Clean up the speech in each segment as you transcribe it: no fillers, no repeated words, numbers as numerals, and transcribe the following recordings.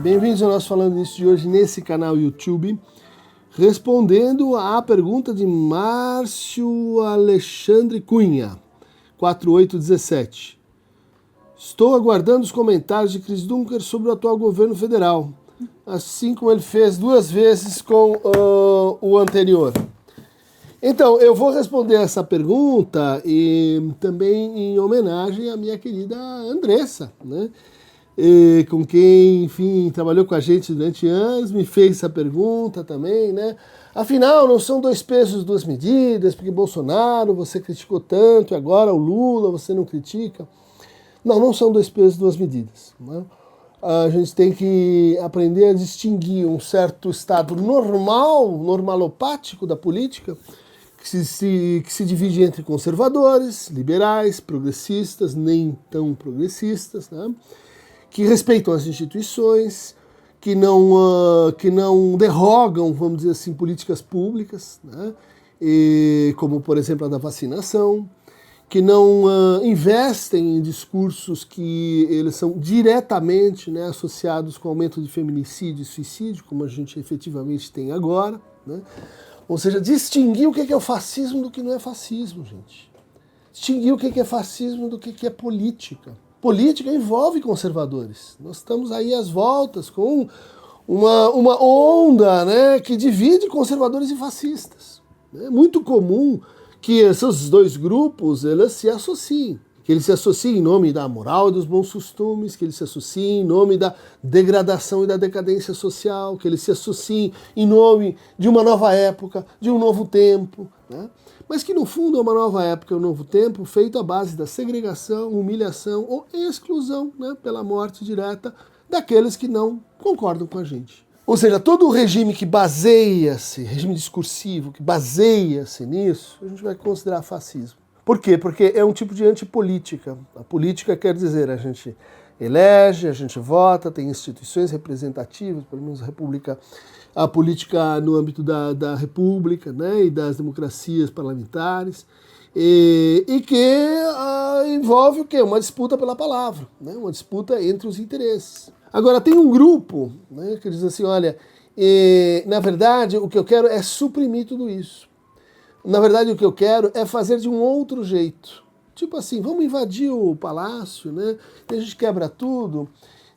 Bem-vindos ao nosso Falando Nisso de hoje nesse canal YouTube, respondendo à pergunta de Márcio Alexandre Cunha, 4817. Estou aguardando os comentários de Chris Dunker sobre o atual governo federal, assim como ele fez 2 vezes com o anterior. Então, eu vou responder essa pergunta e também em homenagem à minha querida Andressa, né? Com quem, enfim, trabalhou com a gente durante anos, me fez essa pergunta também, né? Afinal, não são 2 pesos, 2 medidas, porque Bolsonaro você criticou tanto, e agora o Lula você não critica. Não são 2 pesos, 2 medidas, né? A gente tem que aprender a distinguir um certo estado normalopático da política, que se divide entre conservadores, liberais, progressistas, nem tão progressistas, né? Que respeitam as instituições, que não derrogam, vamos dizer assim, políticas públicas, né? Como, por exemplo, a da vacinação, que não investem em discursos que eles são diretamente, né, associados com o aumento de feminicídio e suicídio, como a gente efetivamente tem agora, né? Ou seja, distinguir o que é o fascismo do que não é fascismo, gente. Distinguir o que é fascismo do que é política. Política envolve conservadores. Nós estamos aí às voltas com uma onda, né, que divide conservadores e fascistas. É muito comum que esses 2 grupos eles se associem. Que eles se associem em nome da moral e dos bons costumes, que eles se associem em nome da degradação e da decadência social, que eles se associem em nome de uma nova época, de um novo tempo, né? Mas que no fundo é uma nova época, um novo tempo feito à base da segregação, humilhação ou exclusão, né, pela morte direta daqueles que não concordam com a gente. Ou seja, todo o regime que baseia-se, regime discursivo que baseia-se nisso, a gente vai considerar fascismo. Por quê? Porque é um tipo de antipolítica. A política quer dizer, a gente elege, a gente vota, tem instituições representativas, pelo menos a política no âmbito da república, né, e das democracias parlamentares, e que envolve o quê? Uma disputa pela palavra, né, uma disputa entre os interesses. Agora, tem um grupo, né, que diz assim, olha, na verdade o que eu quero é suprimir tudo isso. Na verdade, o que eu quero é fazer de um outro jeito. Tipo assim, vamos invadir o palácio, né? E a gente quebra tudo,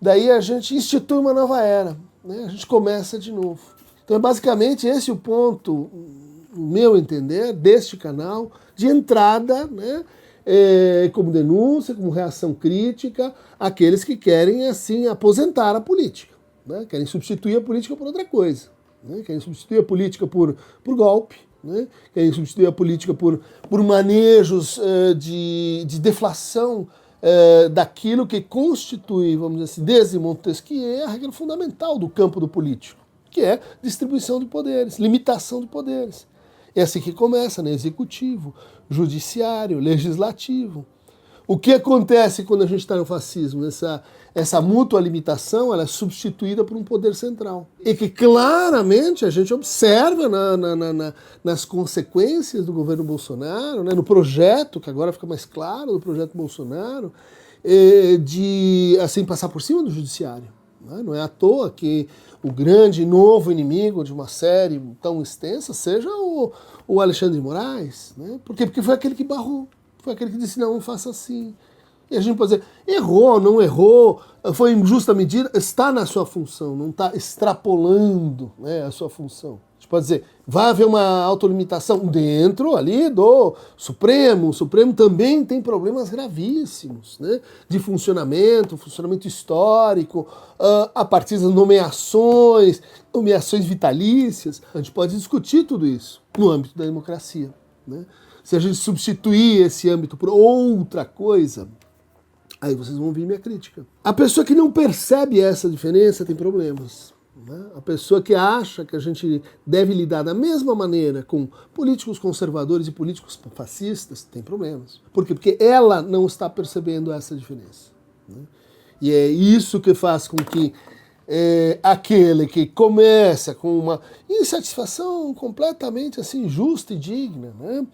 daí a gente institui uma nova era, né? A gente começa de novo. Então é basicamente esse o ponto, no meu entender, deste canal, de entrada, né? Como denúncia, como reação crítica, àqueles que querem, assim, aposentar a política, né? Querem substituir a política por outra coisa, né? Querem substituir a política por golpe, né? Querem substituir a política por manejos de deflação daquilo que constitui, vamos dizer assim, desde Montesquieu, a regra fundamental do campo do político, que é distribuição de poderes, limitação de poderes. É assim que começa, né? Executivo, judiciário, legislativo. O que acontece quando a gente está no fascismo? Essa mútua limitação ela é substituída por um poder central. E que claramente a gente observa nas consequências do governo Bolsonaro, né, no projeto, que agora fica mais claro, do projeto Bolsonaro, de assim, passar por cima do judiciário. Né? Não é à toa que o grande novo inimigo de uma série tão extensa seja o Alexandre de Moraes. Né? Por quê? Porque foi aquele que barrou. Foi aquele que disse, não faça assim. E a gente pode dizer, errou, não errou, foi injusta medida, está na sua função, não está extrapolando, né, a sua função. A gente pode dizer, vai haver uma autolimitação dentro ali do Supremo. O Supremo também tem problemas gravíssimos, né, de funcionamento histórico, a partir das nomeações vitalícias. A gente pode discutir tudo isso no âmbito da democracia, né? Se a gente substituir esse âmbito por outra coisa, aí vocês vão ouvir minha crítica. A pessoa que não percebe essa diferença tem problemas, né? A pessoa que acha que a gente deve lidar da mesma maneira com políticos conservadores e políticos fascistas tem problemas. Por quê? Porque ela não está percebendo essa diferença, né? E é isso que faz com que aquele que começa com uma insatisfação completamente assim justa e digna, né?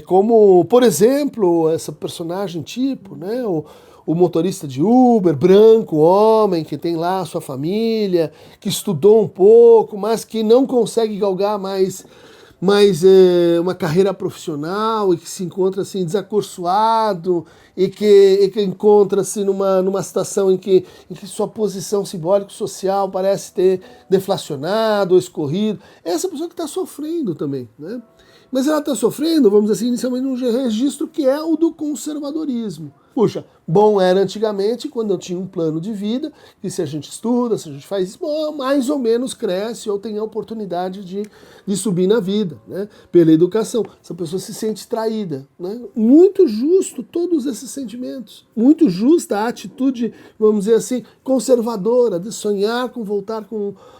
Como, por exemplo, essa personagem tipo, né? o motorista de Uber, branco, homem, que tem lá a sua família, que estudou um pouco, mas que não consegue galgar mais uma carreira profissional e que se encontra assim desacursoado e que encontra-se numa situação em que sua posição simbólico-social parece ter deflacionado ou escorrido. É essa pessoa que está sofrendo também, né? Mas ela está sofrendo, vamos dizer assim, inicialmente num registro que é o do conservadorismo. Puxa, bom era antigamente, quando eu tinha um plano de vida, que se a gente estuda, se a gente faz isso, bom, mais ou menos cresce ou tem a oportunidade de subir na vida, né? Pela educação. Essa pessoa se sente traída, né? Muito justo todos esses sentimentos. Muito justa a atitude, vamos dizer assim, conservadora, de sonhar com voltar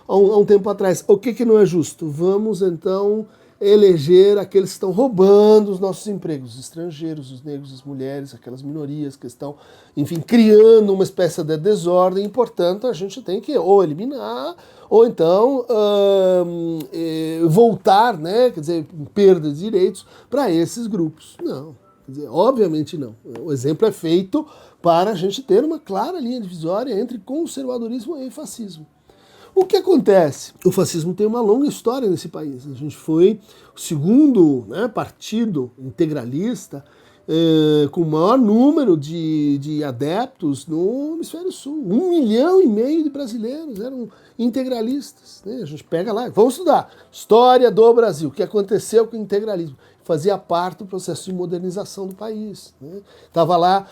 a um tempo atrás. O que não é justo? Vamos então eleger aqueles que estão roubando os nossos empregos, os estrangeiros, os negros, as mulheres, aquelas minorias que estão, enfim, criando uma espécie de desordem, e, portanto, a gente tem que ou eliminar, ou então voltar, né, quer dizer, perda de direitos para esses grupos. Não, quer dizer, obviamente não. O exemplo é feito para a gente ter uma clara linha divisória entre conservadorismo e fascismo. O que acontece? O fascismo tem uma longa história nesse país. A gente foi o segundo, né, partido integralista com o maior número de adeptos no Hemisfério Sul. 1,5 milhão de brasileiros eram integralistas, né? A gente pega lá, vamos estudar história do Brasil, o que aconteceu com o integralismo. Fazia parte do processo de modernização do país, né? Tava lá,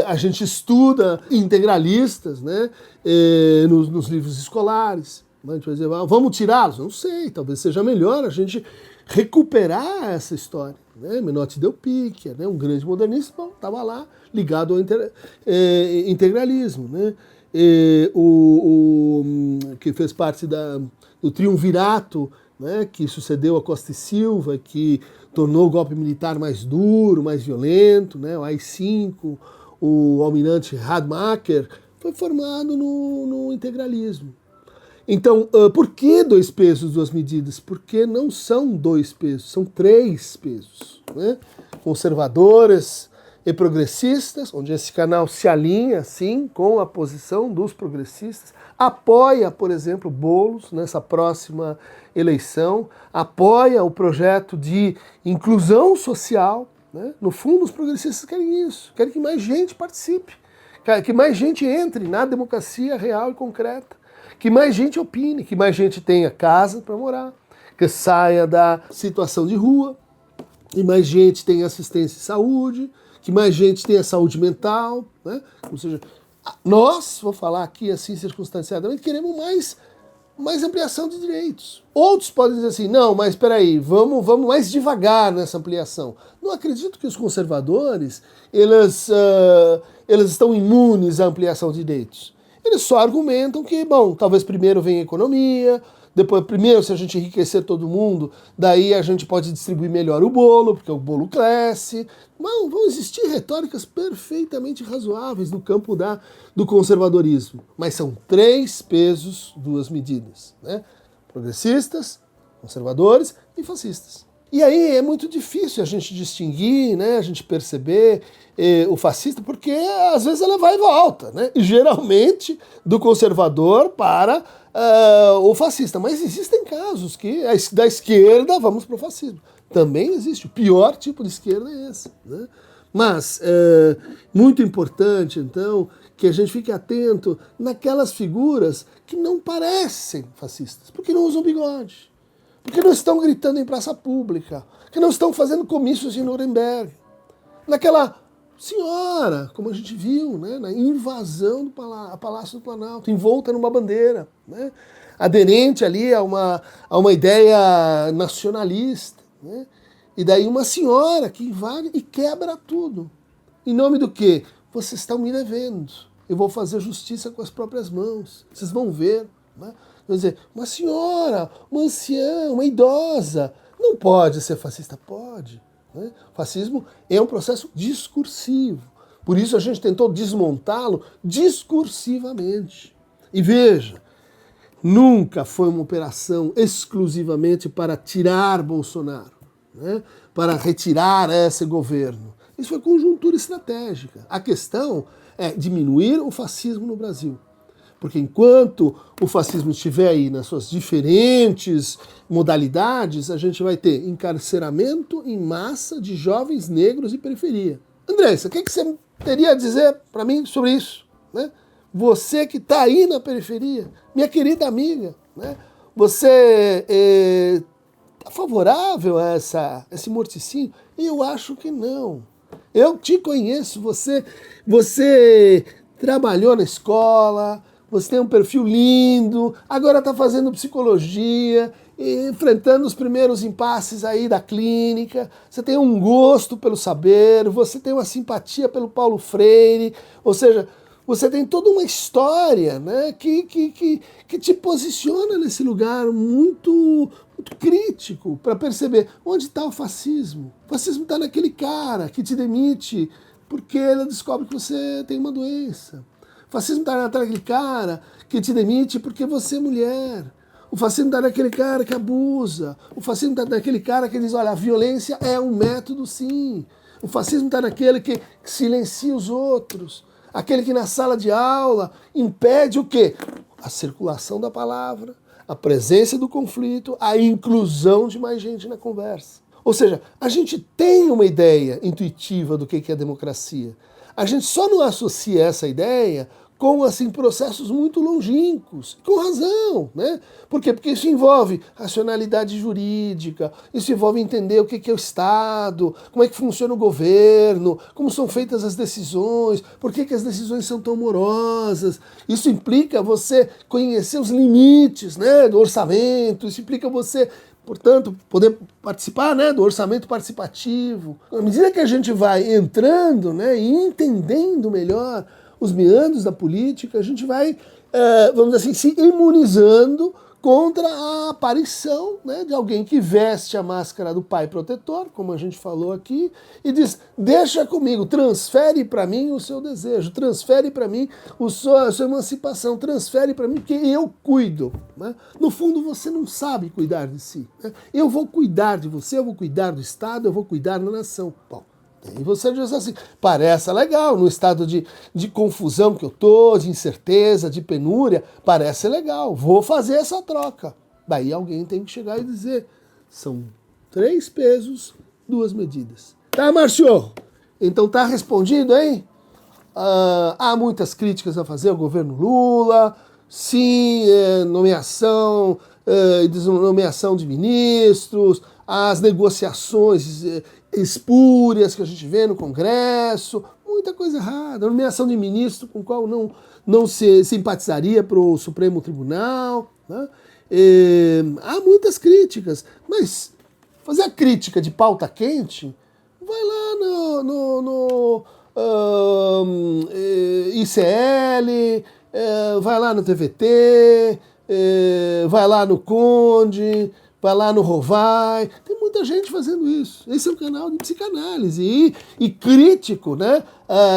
a gente estuda integralistas, né, nos livros escolares. A gente vai dizer, vamos tirá-los? Não sei, talvez seja melhor a gente recuperar essa história, né? Menotti Del Picchia, né, um grande modernista, estava lá ligado ao integralismo, né? Que fez parte do triunvirato, né, que sucedeu a Costa e Silva, que tornou o golpe militar mais duro, mais violento, né? O AI-5, o almirante Radmacher, foi formado no integralismo. Então, por que 2 pesos, 2 medidas? Porque não são 2 pesos, são 3 pesos, né? Conservadores e progressistas, onde esse canal se alinha, sim, com a posição dos progressistas, apoia, por exemplo, Boulos nessa próxima eleição, apoia o projeto de inclusão social, né? No fundo, os progressistas querem isso, querem que mais gente participe, que mais gente entre na democracia real e concreta, que mais gente opine, que mais gente tenha casa para morar, que saia da situação de rua, que mais gente tenha assistência em saúde, que mais gente tenha saúde mental, né? Ou seja, nós, vou falar aqui assim circunstanciadamente, queremos mais ampliação de direitos. Outros podem dizer assim, não, mas espera aí, vamos mais devagar nessa ampliação. Não acredito que os conservadores, eles estão imunes à ampliação de direitos. Eles só argumentam que, bom, talvez primeiro venha a economia, depois, primeiro, se a gente enriquecer todo mundo, daí a gente pode distribuir melhor o bolo, porque o bolo cresce. Não, vão existir retóricas perfeitamente razoáveis no campo do conservadorismo. Mas são 3 pesos, 2 medidas, né? Progressistas, conservadores e fascistas. E aí é muito difícil a gente distinguir, né, a gente perceber o fascista, porque às vezes ela vai e volta, né? E geralmente do conservador para o fascista. Mas existem casos que da esquerda vamos para o fascismo. Também existe. O pior tipo de esquerda é esse, né? Mas muito importante, então, que a gente fique atento naquelas figuras que não parecem fascistas, porque não usam bigode, porque não estão gritando em praça pública, que não estão fazendo comícios em Nuremberg. Naquela senhora, como a gente viu, né, na invasão do Palácio do Planalto, envolta numa bandeira, né, aderente ali a uma ideia nacionalista, né, e daí uma senhora que invade e quebra tudo. Em nome do quê? Vocês estão me devendo. Eu vou fazer justiça com as próprias mãos. Vocês vão ver, né? Quer dizer, uma senhora, uma anciã, uma idosa, não pode ser fascista? Pode. Né? O fascismo é um processo discursivo. Por isso a gente tentou desmontá-lo discursivamente. E veja, nunca foi uma operação exclusivamente para tirar Bolsonaro, né? Para retirar esse governo. Isso foi conjuntura estratégica. A questão é diminuir o fascismo no Brasil. Porque enquanto o fascismo estiver aí nas suas diferentes modalidades, a gente vai ter encarceramento em massa de jovens negros de periferia. Andressa, o que você teria a dizer para mim sobre isso? Né? Você que está aí na periferia, minha querida amiga, né? Você está favorável a esse morticínio? Eu acho que não. Eu te conheço, você trabalhou na escola, você tem um perfil lindo, agora está fazendo psicologia, enfrentando os primeiros impasses aí da clínica, você tem um gosto pelo saber, você tem uma simpatia pelo Paulo Freire, ou seja, você tem toda uma história, né, que te posiciona nesse lugar muito crítico para perceber onde está o fascismo. O fascismo está naquele cara que te demite porque ele descobre que você tem uma doença. O fascismo está naquele cara que te demite porque você é mulher. O fascismo está naquele cara que abusa. O fascismo está naquele cara que diz, olha, a violência é um método sim. O fascismo está naquele que silencia os outros. Aquele que na sala de aula impede o quê? A circulação da palavra, a presença do conflito, a inclusão de mais gente na conversa. Ou seja, a gente tem uma ideia intuitiva do que é democracia. A gente só não associa essa ideia com assim, processos muito longínquos, com razão, né? Por quê? Porque isso envolve racionalidade jurídica, isso envolve entender o que é o Estado, como é que funciona o governo, como são feitas as decisões, por que as decisões são tão morosas. Isso implica você conhecer os limites, né, do orçamento, isso implica você, portanto, poder participar, né, do orçamento participativo. À medida que a gente vai entrando, né, e entendendo melhor os meandros da política, a gente vai, vamos dizer assim, se imunizando contra a aparição, né, de alguém que veste a máscara do pai protetor, como a gente falou aqui, e diz, deixa comigo, transfere para mim o seu desejo, transfere para mim a sua emancipação, transfere para mim porque eu cuido. Né? No fundo, você não sabe cuidar de si. Né? Eu vou cuidar de você, eu vou cuidar do Estado, eu vou cuidar da nação. Bom, e você diz assim, parece legal, no estado de confusão que eu tô, de incerteza, de penúria, parece legal, vou fazer essa troca. Daí alguém tem que chegar e dizer, são 3 pesos, 2 medidas. Tá, Márcio? Então tá respondido, hein? Há muitas críticas a fazer ao governo Lula, sim, nomeação e desnomeação de ministros, as negociações espúrias que a gente vê no Congresso, muita coisa errada, nomeação de ministro com o qual não se simpatizaria para o Supremo Tribunal, né? Há muitas críticas, mas fazer a crítica de pauta quente, vai lá no ICL, vai lá no TVT, vai lá no Conde, vai lá no Rovai, tem muita gente fazendo isso. Esse é um canal de psicanálise e crítico, né?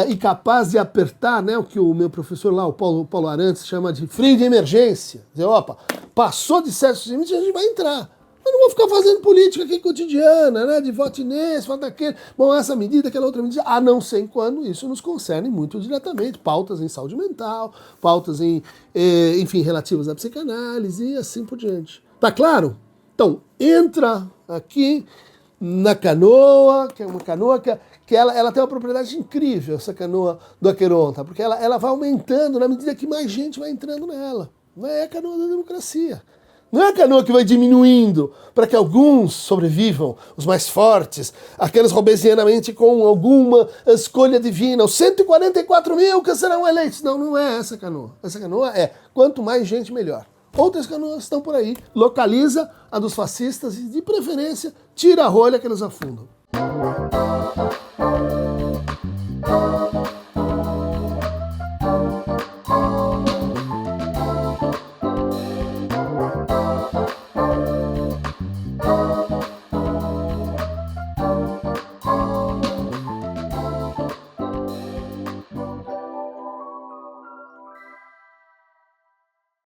E capaz de apertar, né? O que o meu professor lá, o Paulo Arantes, chama de freio de emergência. Dizer, opa, passou de certos limites, a gente vai entrar. Eu não vou ficar fazendo política aqui cotidiana, né? De vote nesse, voto naquele, bom, essa medida, aquela outra medida, a não ser quando isso nos concerne muito diretamente. Pautas em saúde mental, pautas enfim, relativas à psicanálise e assim por diante. Tá claro? Então, entra aqui na canoa, que é uma canoa que ela tem uma propriedade incrível, essa canoa do Aqueronta, porque ela vai aumentando na medida que mais gente vai entrando nela. Não é a canoa da democracia. Não é a canoa que vai diminuindo para que alguns sobrevivam, os mais fortes, aqueles robesianamente com alguma escolha divina, os 144 mil que serão eleitos. Não, não é essa canoa. Essa canoa é quanto mais gente, melhor. Outras canoas estão por aí. Localiza a dos fascistas e, de preferência, tira a rolha que eles afundam.